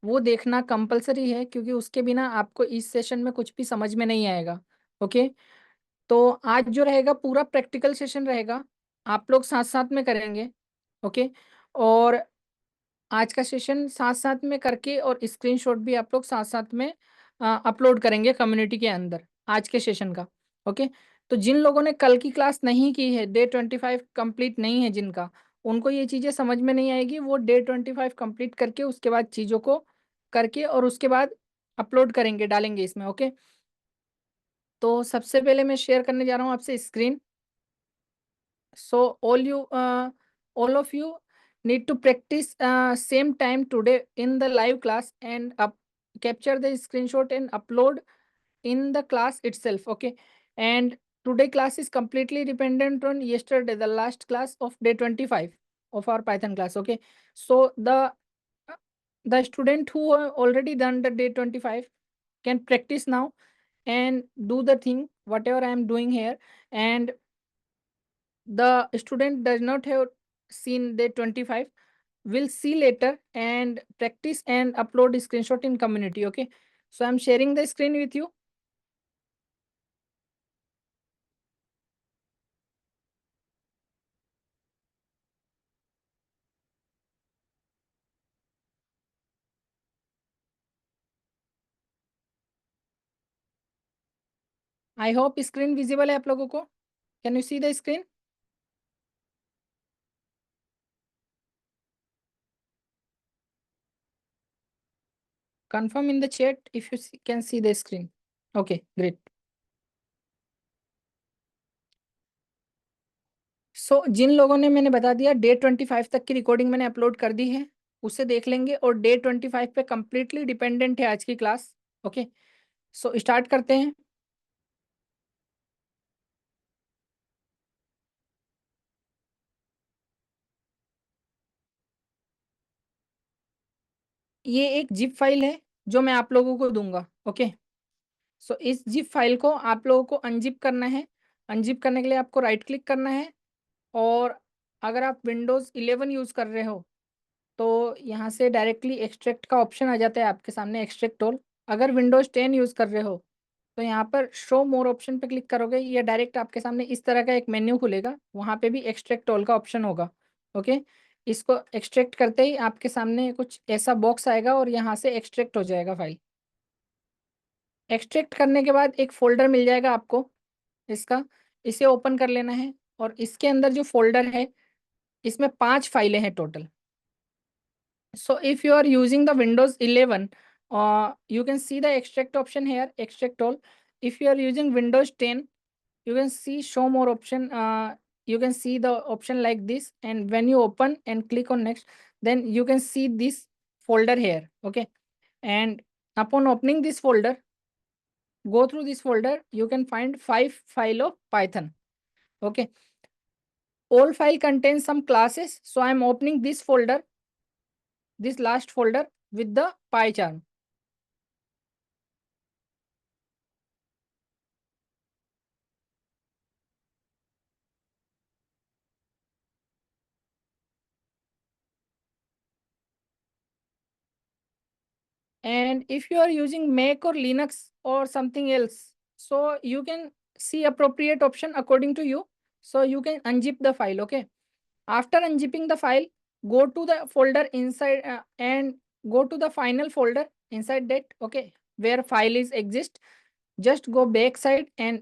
वो देखना कंपलसरी है, क्योंकि उसके बिना आपको इस सेशन में कुछ भी समझ में नहीं आएगा। ओके। तो आज जो रहेगा पूरा प्रैक्टिकल सेशन रहेगा, आप लोग साथ साथ में करेंगे। ओके। और आज का सेशन साथ साथ में करके और स्क्रीनशॉट भी आप लोग साथ साथ में अपलोड करेंगे कम्युनिटी के अंदर आज के सेशन का। ओके। तो जिन लोगों ने कल की क्लास नहीं की है, डे 25 कंप्लीट नहीं है जिनका, उनको ये चीज़ें समझ में नहीं आएगी। वो डे 25 कंप्लीट करके उसके बाद चीज़ों को करके और उसके बाद अपलोड करेंगे, डालेंगे इसमें। ओके। तो सबसे पहले मैं शेयर करने जा रहा हूँ आपसे screen. So all of you need to practice same time today in the live class and capture the screenshot and upload in the class itself. Okay. And today class is completely dependent on yesterday, the last class of day 25 of our Python class. Okay. So the student who have already done the day 25 can practice now and do the thing whatever I am doing here. And the student does not have seen the 25 will see later and practice and upload screenshot in community. Okay. So I'm sharing the screen with you. I hope screen visible है आप लोगों को. Can you see the screen? Confirm in the chat if you can see the screen. Okay, great. So जिन लोगों ने, मैंने बता दिया, day 25 तक की रिकॉर्डिंग मैंने अपलोड कर दी है, उसे देख लेंगे। और डे 25 पे कंप्लीटली डिपेंडेंट है आज की क्लास। ओके। सो स्टार्ट करते हैं। ये एक जिप फाइल है जो मैं आप लोगों को दूंगा। ओके। सो इस जिप फाइल को आप लोगों को अनजिप करना है। अनजिप करने के लिए आपको राइट क्लिक करना है। और अगर आप विंडोज़ 11 यूज़ कर रहे हो तो यहाँ से डायरेक्टली एक्सट्रैक्ट का ऑप्शन आ जाता है आपके सामने, एक्सट्रैक्ट ऑल। अगर विंडोज़ 10 यूज़ कर रहे हो तो यहाँ पर शो मोर ऑप्शन पे क्लिक करोगे, ये डायरेक्ट आपके सामने इस तरह का एक मेन्यू खुलेगा, वहाँ पे भी एक्सट्रैक्ट ऑल का ऑप्शन होगा। ओके। इसको एक्सट्रैक्ट करते ही आपके सामने कुछ ऐसा बॉक्स आएगा और यहाँ से एक्सट्रैक्ट हो जाएगा फाइल। एक्सट्रैक्ट करने के बाद एक फोल्डर मिल जाएगा आपको इसका, इसे ओपन कर लेना है। और इसके अंदर जो फोल्डर है, इसमें 5 फाइलें हैं total. So if you are using the Windows 11, you can see the extract option here, extract all. If you are using Windows 10, you can see show more option. You can see the option like this, and when you open and click on next, then you can see this folder here. Okay. And upon opening this folder, go through this folder, you can find 5 file of Python. Okay. All file contains some classes. So I'm opening this folder, this last folder with the PyCharm. And if you are using Mac or Linux or something else, so you can see appropriate option according to you. So you can unzip the file. Okay. After unzipping the file, go to the folder inside and go to the final folder inside that. Okay. Where file is exist, just go back side and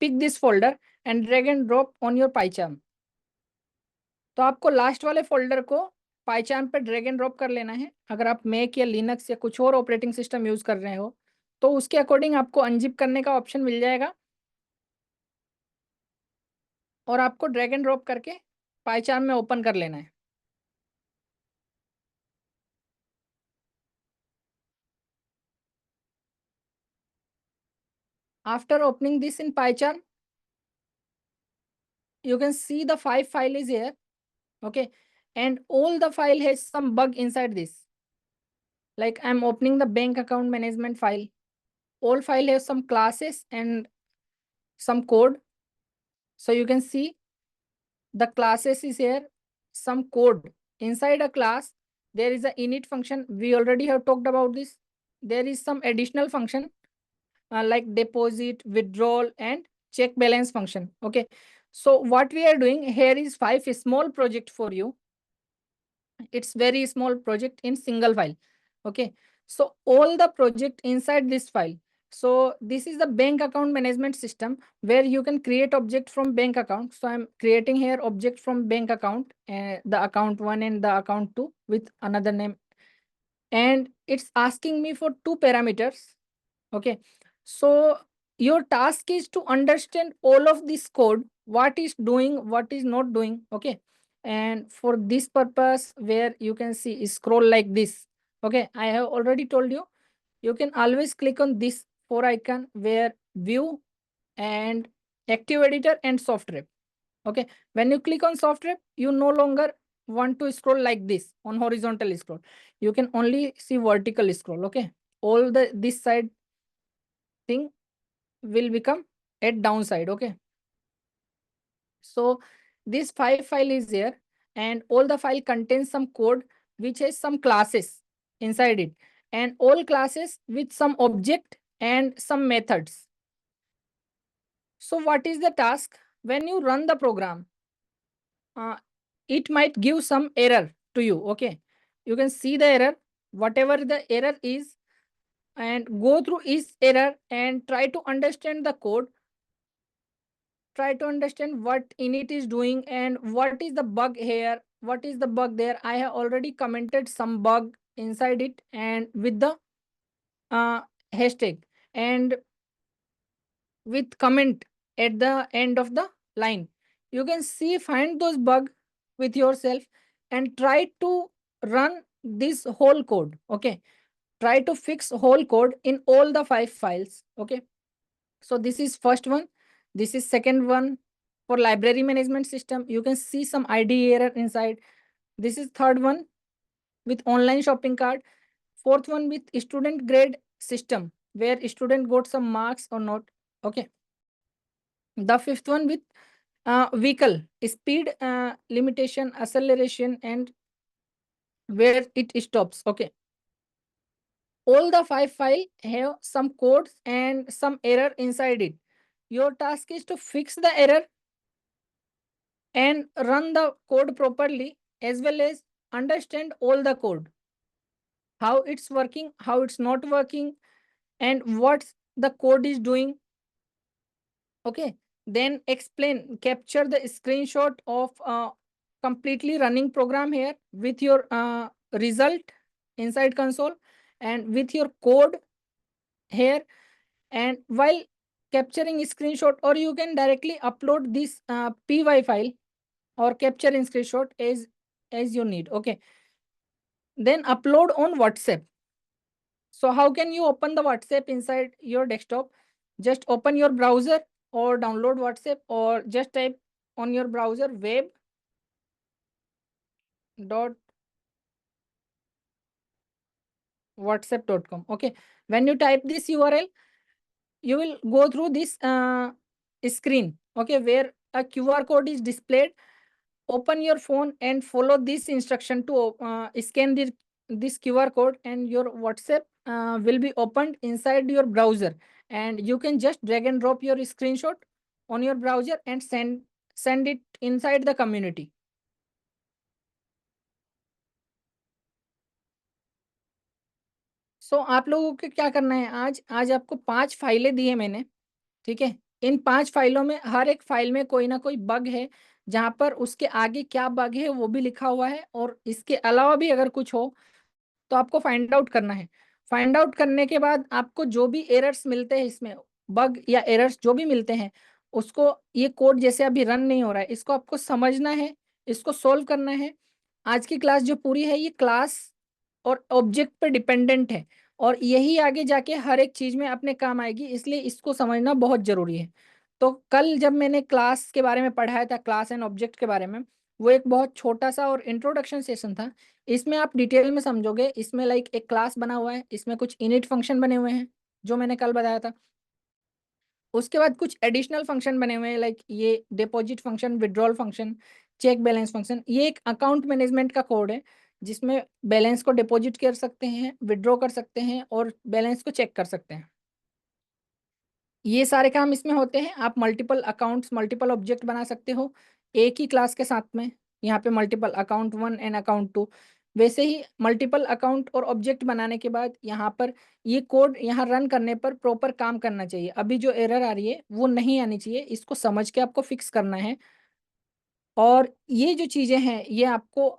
pick this folder and drag and drop on your PyCharm. तो आपको last वाले folder को पाइचार्म पे drag and drop कर लेना है। अगर आप मैक या लिनक्स या कुछ और ऑपरेटिंग सिस्टम यूज कर रहे हो तो उसके अकॉर्डिंग आपको अनजिप करने का ऑप्शन मिल जाएगा और आपको ड्रैग एंड ड्रॉप करके पाइचार्म में ओपन कर लेना है। After opening this in PyCharm, you can see the 5 file is here. Okay. And all the file has some bug inside this. Like I'm opening the bank account management file. All file has some classes and some code. So you can see the classes is here, some code inside a class. There is a init function. We already have talked about this. There is some additional function like deposit, withdrawal, and check balance function. Okay. So what we are doing here is five small project for you. It's very small project in single file. Okay. So all the project inside this file. So this is the bank account management system where you can create object from bank account. So I'm creating here object from bank account, the account one and the account two with another name. And it's asking me for two parameters. Okay. So your task is to understand all of this code, what is doing, what is not doing. Okay. And for this purpose, where you can see scroll like this. Okay. I have already told you, you can always click on this four icon where view and active editor and software. Okay. When you click on software, you no longer want to scroll like this on horizontal scroll. You can only see vertical scroll. Okay. All the this side thing will become at downside. Okay. So this file is here, and all the file contains some code which has some classes inside it, and all classes with some object and some methods. So what is the task? When you run the program, uh, it might give some error to you. Okay. You can see the error, whatever the error is, and go through each error and try to understand the code. Try to understand what init is doing and what is the bug here, what is the bug there. I have already commented some bug inside it and with the uh, hashtag and with comment at the end of the line. You can see, find those bug with yourself and try to run this whole code. Okay. Try to fix whole code in all the five files. Okay. So this is first one. This is second one. For library management system, you can see some ID error inside. This is third one with online shopping cart. Fourth one with student grade system where student got some marks or not. Okay. The fifth one with vehicle speed limitation, acceleration, and where it stops. Okay. All the five file have some codes and some error inside it. Your task is to fix the error and run the code properly, as well as understand all the code, how it's working, how it's not working, and what the code is doing. Okay. Then explain, capture the screenshot of completely running program here with your result inside console and with your code here. And while capturing screenshot, or you can directly upload this py file or capture in screenshot as you need. Okay. Then upload on WhatsApp. So how can you open the WhatsApp inside your desktop? Just open your browser or download WhatsApp, or just type on your browser web dot whatsapp.com. Okay. When you type this URL, you will go through this screen. Okay. Where a QR code is displayed. Open your phone and follow this instruction to scan this QR code, and your WhatsApp will be opened inside your browser, and you can just drag and drop your screenshot on your browser and send it inside the community. So आप लोगों को क्या करना है, आज आज आपको 5 फाइलें दी है मैंने। ठीक है। इन 5 फाइलों में हर एक फाइल में कोई ना कोई बग है, जहां पर उसके आगे क्या बग है वो भी लिखा हुआ है, और इसके अलावा भी अगर कुछ हो तो आपको फाइंड आउट करना है। फाइंड आउट करने के बाद आपको जो भी एरर्स मिलते हैं इसमें, बग या एरर्स जो भी मिलते हैं, उसको, ये कोड जैसे अभी रन नहीं हो रहा है, इसको आपको समझना है, इसको सोल्व करना है। आज की क्लास जो पूरी है, ये क्लास और ऑब्जेक्ट पे डिपेंडेंट है, और यही आगे जाके हर एक चीज में अपने काम आएगी, इसलिए इसको समझना बहुत जरूरी है। तो कल जब मैंने क्लास के बारे में पढ़ाया था, क्लास एंड ऑब्जेक्ट के बारे में, वो एक बहुत छोटा सा और इंट्रोडक्शन सेशन था। इसमें आप डिटेल में समझोगे। इसमें लाइक एक क्लास बना हुआ है, इसमें कुछ इनिट फंक्शन बने हुए हैं जो मैंने कल बताया था। उसके बाद कुछ एडिशनल फंक्शन बने हुए हैं, लाइक ये deposit function, withdrawal function, check balance function. ये एक अकाउंट मैनेजमेंट का कोड है। जिसमें बैलेंस को डिपॉजिट कर सकते हैं, विड्रॉ कर सकते हैं और बैलेंस को चेक कर सकते हैं। ये सारे काम इसमें होते हैं। आप मल्टीपल अकाउंट्स, मल्टीपल ऑब्जेक्ट बना सकते हो एक ही क्लास के साथ में। यहाँ पे मल्टीपल अकाउंट 1 एंड अकाउंट 2। वैसे ही मल्टीपल अकाउंट और ऑब्जेक्ट बनाने के बाद यहाँ पर ये कोड यहाँ रन करने पर प्रॉपर काम करना चाहिए। अभी जो एरर आ रही है वो नहीं आनी चाहिए, इसको समझ के आपको फिक्स करना है। और ये जो चीजें हैं ये आपको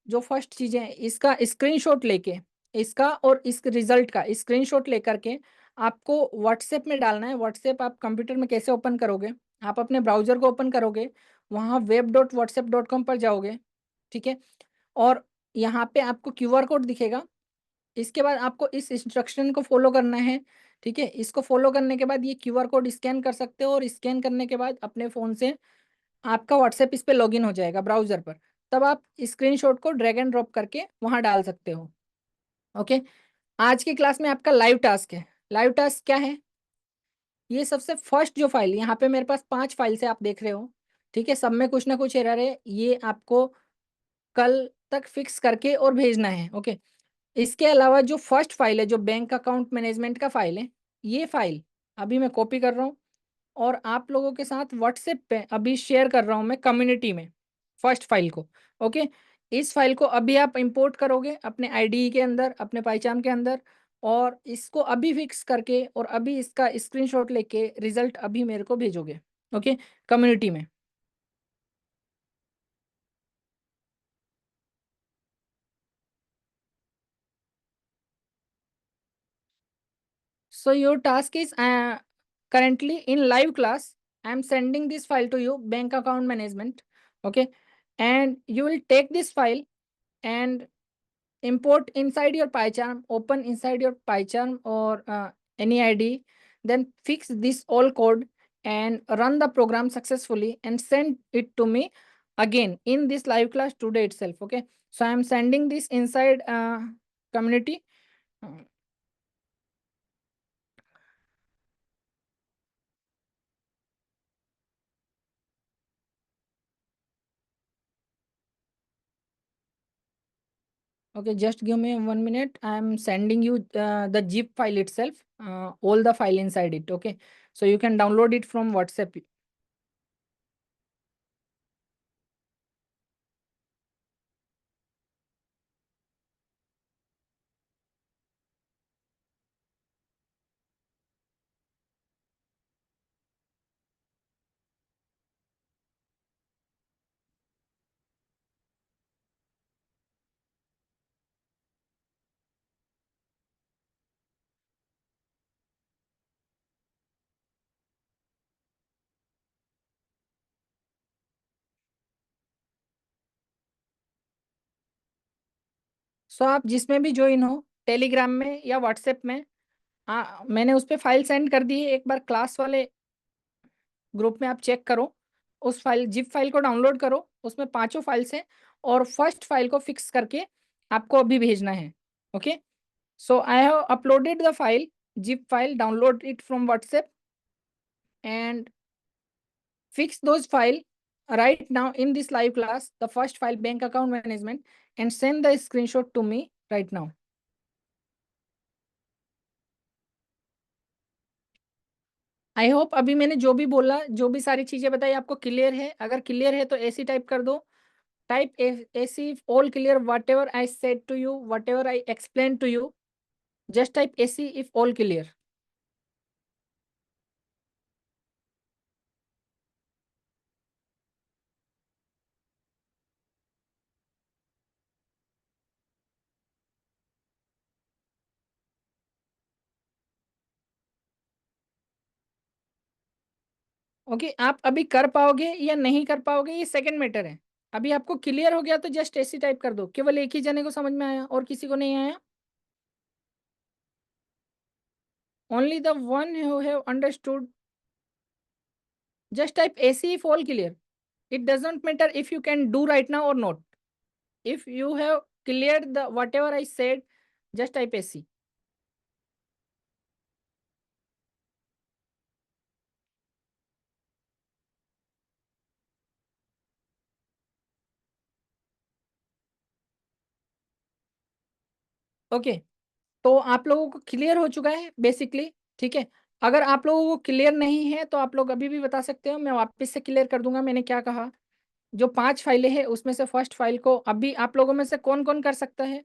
जो फर्स्ट चीजें हैं इसका स्क्रीनशॉट लेके, इसका और इस रिजल्ट का स्क्रीनशॉट लेकर के आपको व्हाट्सएप में डालना है। व्हाट्सएप आप कंप्यूटर में कैसे ओपन करोगे? आप अपने ब्राउजर को ओपन करोगे, वहाँ web.whatsapp.com पर जाओगे, ठीक है। और यहाँ पे आपको क्यूआर कोड दिखेगा। इसके बाद आपको इस इंस्ट्रक्शन को फॉलो करना है, ठीक है। इसको फॉलो करने के बाद ये क्यूआर कोड स्कैन कर सकते हो और स्कैन करने के बाद अपने फोन से आपका व्हाट्सएप इस पे लॉगिन हो जाएगा ब्राउजर पर। तब आप स्क्रीनशॉट को ड्रैग एंड ड्रॉप करके वहां डाल सकते हो। ओके। आज की क्लास में आपका लाइव टास्क है। लाइव टास्क क्या है? ये सबसे फर्स्ट जो फाइल, यहाँ पे मेरे पास 5 फाइल से आप देख रहे हो, ठीक है। सब में कुछ ना कुछ एरर है, ये आपको कल तक फिक्स करके और भेजना है। ओके। इसके अलावा जो फर्स्ट फाइल है, जो बैंक अकाउंट मैनेजमेंट का फाइल है, ये फाइल अभी मैं कॉपी कर रहा हूँ और आप लोगों के साथ व्हाट्सएप पे अभी शेयर कर रहा हूं मैं कम्युनिटी में, फर्स्ट फाइल को। ओके। इस फाइल को अभी आप इंपोर्ट करोगे अपने आईडी के अंदर, अपने पहचान के अंदर, और इसको अभी फिक्स करके और अभी इसका स्क्रीनशॉट लेके रिजल्ट अभी मेरे को भेजोगे। ओके। कम्युनिटी में। So your task is currently in live class. I am sending this file to you, bank account management. Okay. And you will take this file and import inside your PyCharm, open inside your PyCharm or any ID, then fix this all code and run the program successfully and send it to me again in this live class today itself. Okay. So I am sending this inside community. Okay, just give me 1 minute. I am sending you the zip file itself, all the file inside it. Okay, so you can download it from WhatsApp. सो आप जिसमें भी join हो, Telegram में या WhatsApp में, मैंने उस पर फाइल सेंड कर दी है। एक बार क्लास वाले ग्रुप में आप चेक करो, उस फाइल जिप फाइल को डाउनलोड करो, उसमें पांचों फाइल्स हैं और फर्स्ट फाइल को फिक्स करके आपको अभी भेजना है। Okay. So I have uploaded the file, zip file, download it from WhatsApp and fix those file right now in this live class, the first file bank account management, and send the screenshot to me right now. I hope अभी मैंने जो भी बोला, जो भी सारी चीजें बताई आपको क्लियर है। अगर क्लियर है तो ऐसी टाइप कर दो, type AC all clear, whatever I said to you, whatever I explain to you, just type AC if all clear. Okay. आप अभी कर पाओगे या नहीं कर पाओगे ये सेकंड मैटर है। अभी आपको क्लियर हो गया तो जस्ट एसी टाइप कर दो। केवल एक ही जने को समझ में आया और किसी को नहीं आया? Only the one who have understood, just type AC if all clear. It doesn't matter if you can do right now or not. If you have cleared the whatever I said, just type AC. Okay, तो आप लोगों को clear हो चुका है basically, ठीक है। अगर आप लोगों को क्लियर नहीं है तो आप लोग अभी भी बता सकते हो, मैं वापस से क्लियर कर दूंगा मैंने क्या कहा। जो 5 फाइलें हैं उसमें से फर्स्ट फाइल को अभी आप लोगों में से कौन कौन कर सकता है?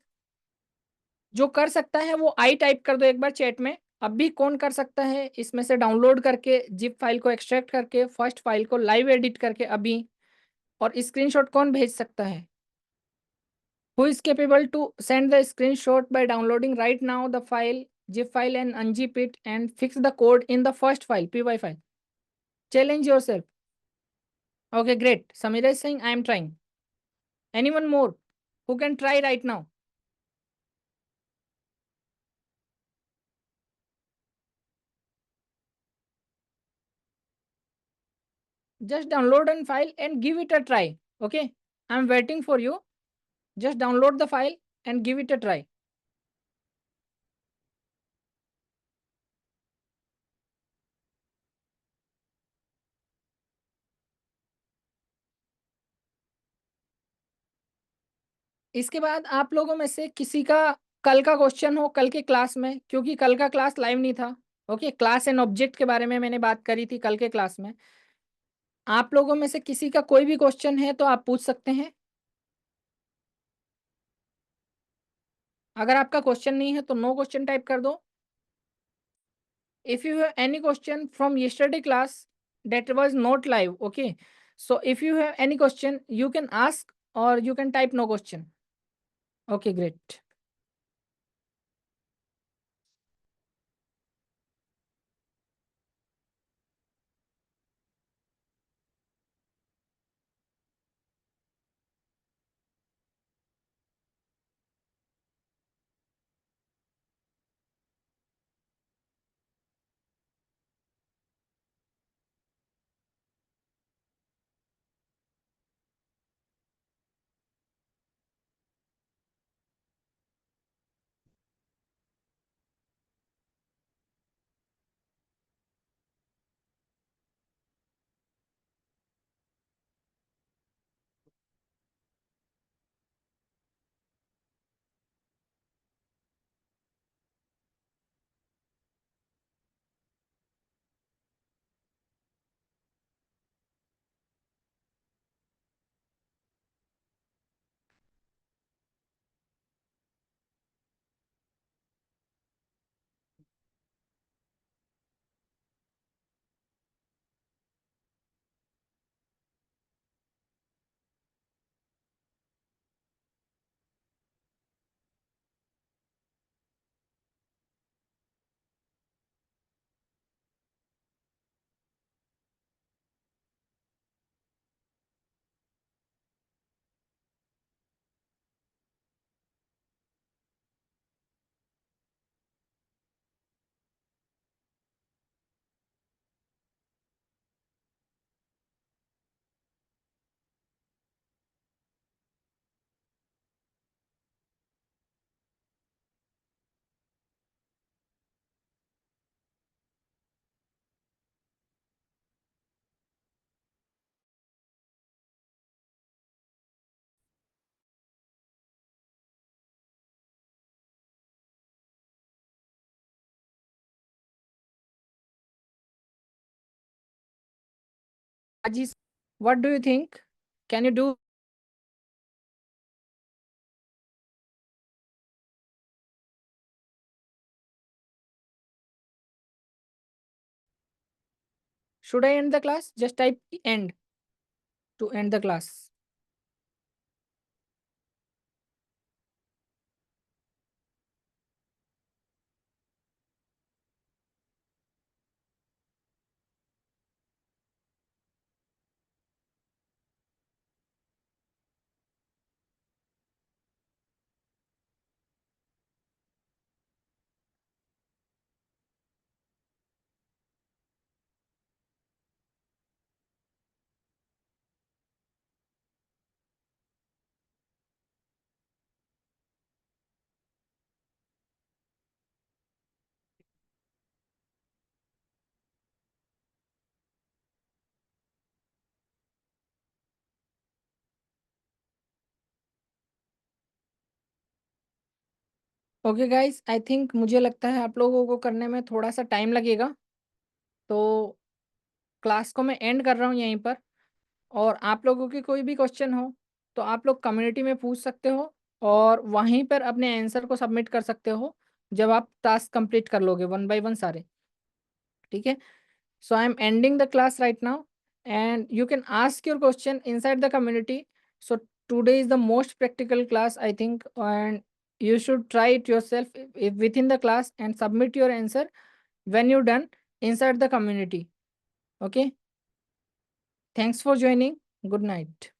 जो कर सकता है वो आई टाइप कर दो एक बार चैट में। अभी कौन कर सकता है इसमें से डाउनलोड करके जिप फाइल को एक्सट्रैक्ट करके फर्स्ट फाइल को लाइव एडिट करके अभी, और स्क्रीनशॉट कौन भेज सकता है? Who is capable to send the screenshot by downloading right now the file, zip file and unzip it and fix the code in the first file, py file? Challenge yourself. Okay, great. Samira is saying I am trying. Anyone more who can try right now? Just download a file and give it a try. Okay, I'm waiting for you. Just download the file and give it a try. इसके बाद आप लोगों में से किसी का कल का क्वेश्चन हो कल के क्लास में, क्योंकि कल का क्लास लाइव नहीं था। ओके, क्लास एंड ऑब्जेक्ट के बारे में मैंने बात करी थी कल के क्लास में। आप लोगों में से किसी का कोई भी क्वेश्चन है तो आप पूछ सकते हैं। अगर आपका क्वेश्चन नहीं है तो नो क्वेश्चन टाइप कर दो। If you have any question from yesterday class that was not live, okay, so if you have any question you can ask or you can type no question. Okay, great. Ajis, what do you think? Can you do? Should I end the class? Just type end to end the class. Okay guys, I think मुझे लगता है आप लोगों को करने में थोड़ा सा टाइम लगेगा, तो क्लास को मैं एंड कर रहा हूँ यहीं पर। और आप लोगों की कोई भी क्वेश्चन हो तो आप लोग कम्युनिटी में पूछ सकते हो, और वहीं पर अपने आंसर को सबमिट कर सकते हो जब आप टास्क कंप्लीट कर लोगे वन बाय वन सारे। ठीक है, so I'm ending the class right now, and you can ask your question inside the community. So today is the most practical class, I think, and you should try it yourself if within the class and submit your answer when you're done inside the community. Okay, thanks for joining. Good night.